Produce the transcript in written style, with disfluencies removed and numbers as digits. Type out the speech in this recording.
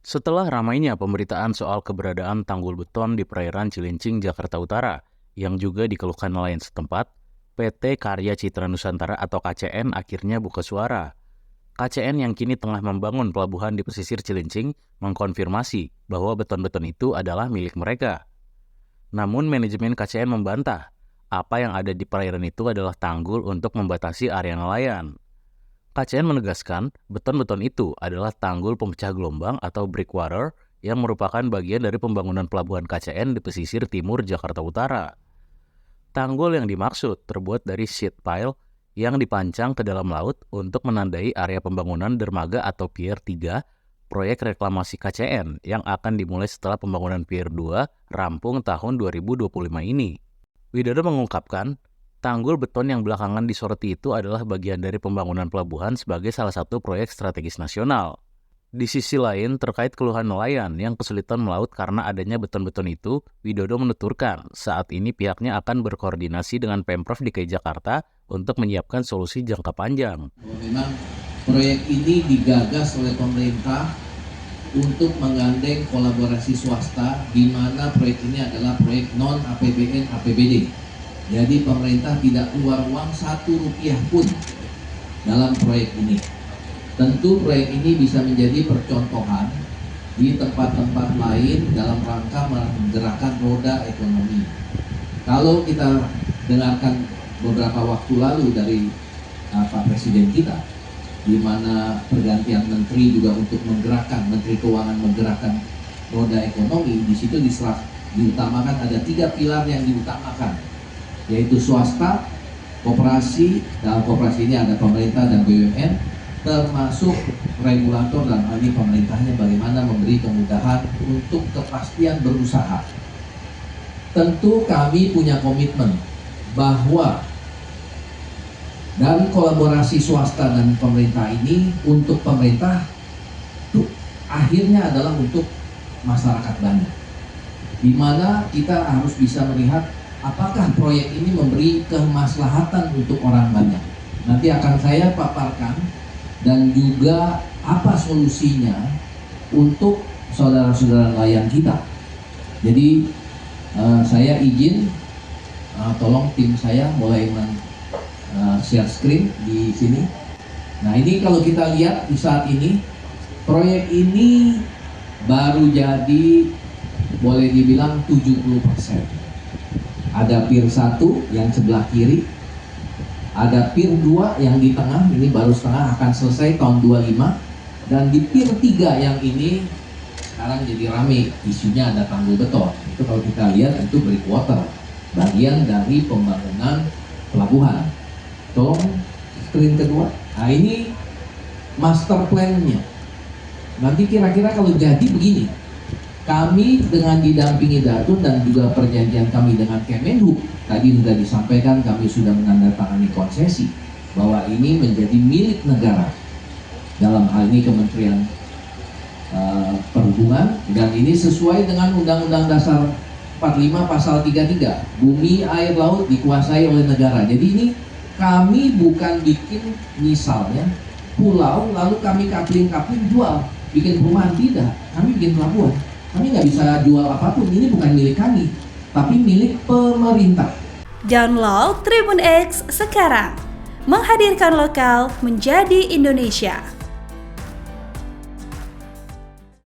Setelah ramainya pemberitaan soal keberadaan tanggul beton di perairan Cilincing, Jakarta Utara, yang juga dikeluhkan nelayan setempat, PT Karya Citra Nusantara atau KCN akhirnya buka suara. KCN yang kini tengah membangun pelabuhan di pesisir Cilincing mengkonfirmasi bahwa beton-beton itu adalah milik mereka. Namun manajemen KCN membantah, apa yang ada di perairan itu adalah tanggul untuk membatasi area nelayan. KCN menegaskan, beton-beton itu adalah tanggul pemecah gelombang atau breakwater yang merupakan bagian dari pembangunan pelabuhan KCN di pesisir timur Jakarta Utara. Tanggul yang dimaksud terbuat dari sheet pile yang dipancang ke dalam laut untuk menandai area pembangunan dermaga atau Pier 3, proyek reklamasi KCN yang akan dimulai setelah pembangunan Pier 2 rampung tahun 2025 ini. Widodo mengungkapkan, tanggul beton yang belakangan disoroti itu adalah bagian dari pembangunan pelabuhan sebagai salah satu proyek strategis nasional. Di sisi lain, terkait keluhan nelayan yang kesulitan melaut karena adanya beton-beton itu, Widodo menuturkan saat ini pihaknya akan berkoordinasi dengan Pemprov DKI Jakarta untuk menyiapkan solusi jangka panjang. Memang proyek ini digagas oleh pemerintah untuk menggandeng kolaborasi swasta, di mana proyek ini adalah proyek non-APBN APBD. Jadi pemerintah tidak keluar uang Rp1 pun dalam proyek ini. Tentu proyek ini bisa menjadi percontohan di tempat-tempat lain dalam rangka menggerakkan roda ekonomi. Kalau kita dengarkan beberapa waktu lalu dari Pak Presiden kita, di mana pergantian menteri juga untuk menggerakkan, Menteri Keuangan menggerakkan roda ekonomi, di situ diutamakan ada 3 pilar yang diutamakan, yaitu swasta, koperasi, dalam koperasi ini ada pemerintah dan BUMN, termasuk regulator dan ini pemerintahnya bagaimana memberi kemudahan untuk kepastian berusaha. Tentu kami punya komitmen bahwa dari kolaborasi swasta dan pemerintah ini, untuk pemerintah itu akhirnya adalah untuk masyarakat banyak, di mana kita harus bisa melihat apakah proyek ini memberi kemaslahatan untuk orang banyak. Nanti akan saya paparkan dan juga apa solusinya untuk saudara-saudara nelayan kita. Jadi saya izin, tolong tim saya mulai share screen di sini. Nah, ini kalau kita lihat di saat ini, proyek ini baru jadi boleh dibilang 70%. Ada Pier 1 yang sebelah kiri, ada Pier 2 yang di tengah, ini baru setengah, akan selesai tahun 25. Dan di Pier 3 yang ini sekarang jadi rame, isunya ada tanggul beton. Itu kalau kita lihat itu breakwater, bagian dari pembangunan pelabuhan. Tolong screen kedua. Nah, ini master plan-nya. Nanti kira-kira kalau jadi begini, kami dengan didampingi Datun dan juga perjanjian kami dengan Kemenhub, tadi sudah disampaikan kami sudah menandatangani konsesi bahwa ini menjadi milik negara. Dalam hal ini Kementerian Perhubungan, dan ini sesuai dengan Undang-Undang Dasar 45 Pasal 33, bumi, air, laut dikuasai oleh negara. Jadi ini kami bukan bikin misalnya pulau lalu kami kapling-kapling jual, bikin perumahan, tidak. Kami bikin pelabuhan. Kami nggak bisa jual apapun, ini bukan milik kami, tapi milik pemerintah. Download Tribun X sekarang, menghadirkan lokal menjadi Indonesia.